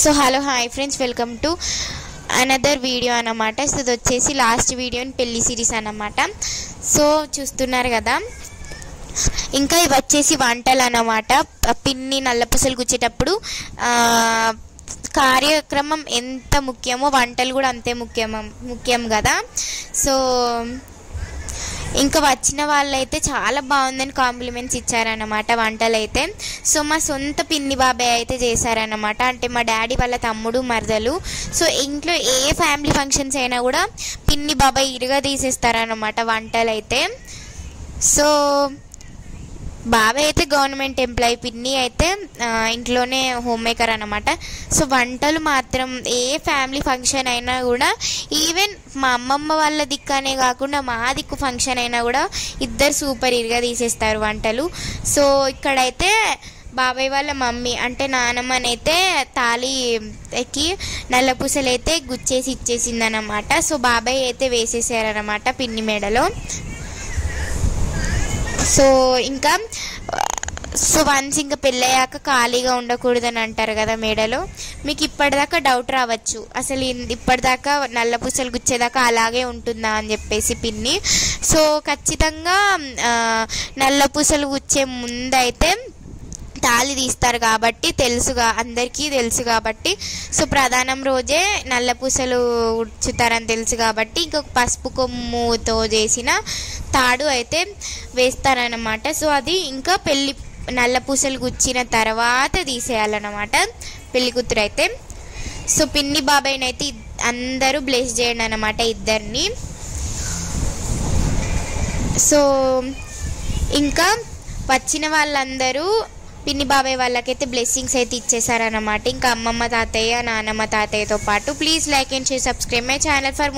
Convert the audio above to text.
So hello hi friends, welcome to another video అన్నమాట. So ఇది వచ్చేసి లాస్ట్ వీడియో పెళ్లి సిరీస్ అన్నమాట. సో చూస్తున్నారు కదా, ఇంకా ఇవి వచ్చేసి వంటలు అన్నమాట. పిన్ని నల్లపూసలు గుచ్చేటప్పుడు కార్యక్రమం ఎంత ముఖ్యమో వంటలు కూడా అంతే ముఖ్యం కదా. సో ఇంకా వచ్చిన వాళ్ళైతే చాలా బాగుందని కాంప్లిమెంట్స్ ఇచ్చారన్నమాట వంటలు అయితే. సో మా సొంత పిన్ని బాబాయ్ అయితే చేశారన్నమాట, అంటే మా డాడీ వాళ్ళ తమ్ముడు మరదలు. సో ఇంట్లో ఏ ఫ్యామిలీ ఫంక్షన్స్ అయినా కూడా పిన్ని బాబాయ్ ఇరుగా తీసేస్తారన్నమాట వంటలు అయితే. సో బాబాయ్ అయితే గవర్నమెంట్ ఎంప్లాయీ, పిన్ని అయితే ఇంట్లోనే హోమ్ మేకర్ అన్నమాట. సో వంటలు మాత్రం ఏ ఫ్యామిలీ ఫంక్షన్ అయినా కూడా, ఈవెన్ మా అమ్మమ్మ వాళ్ళ దిక్కనే కాకుండా మా దిక్కు ఫంక్షన్ అయినా కూడా ఇద్దరు సూపర్ ఇరుగా తీసేస్తారు వంటలు. సో ఇక్కడైతే బాబాయ్ వాళ్ళ మమ్మీ అంటే నానమ్మనైతే తాళి ఎక్కి నల్లపూసలు అయితే గుచ్చేసి ఇచ్చేసిందనమాట. సో బాబాయ్ అయితే వేసేసారనమాట పిన్ని మెడలో. సో ఇంకా వన్స్ ఇంకా పెళ్ళయ్యాక ఖాళీగా ఉండకూడదని అంటారు కదా మేడలో. మీకు ఇప్పటిదాకా డౌట్ రావచ్చు, అసలు ఇప్పటిదాకా నల్లపూసలు గుచ్చేదాకా అలాగే ఉంటుందా అని చెప్పేసి పిన్ని. సో ఖచ్చితంగా నల్లపూసలు గుచ్చే ముందైతే తాళి తీస్తారు కాబట్టి అందరికీ తెలుసు కాబట్టి, సో ప్రధానం రోజే నల్లపూసలు ఉచ్చుతారని తెలుసు కాబట్టి ఇంకొక పసుపు కొమ్ముతో చేసిన తాడు అయితే వేస్తారన్నమాట. సో అది ఇంకా నల్లపూసలు గుచ్చిన తర్వాత తీసేయాలన్నమాట పెళ్లి కూతురు అయితే. సో పిన్ని బాబాయ్ని అయితే అందరూ బ్లెస్ చేయండి అన్నమాట ఇద్దరిని. సో ఇంకా వచ్చిన వాళ్ళందరూ పిన్ని బాబాయ్ వాళ్ళకైతే బ్లెస్సింగ్స్ అయితే ఇచ్చేసారన్నమాట, ఇంకా అమ్మమ్మ తాతయ్య నానమ్మ తాతయ్యతో పాటు. Please like and share, subscribe my channel for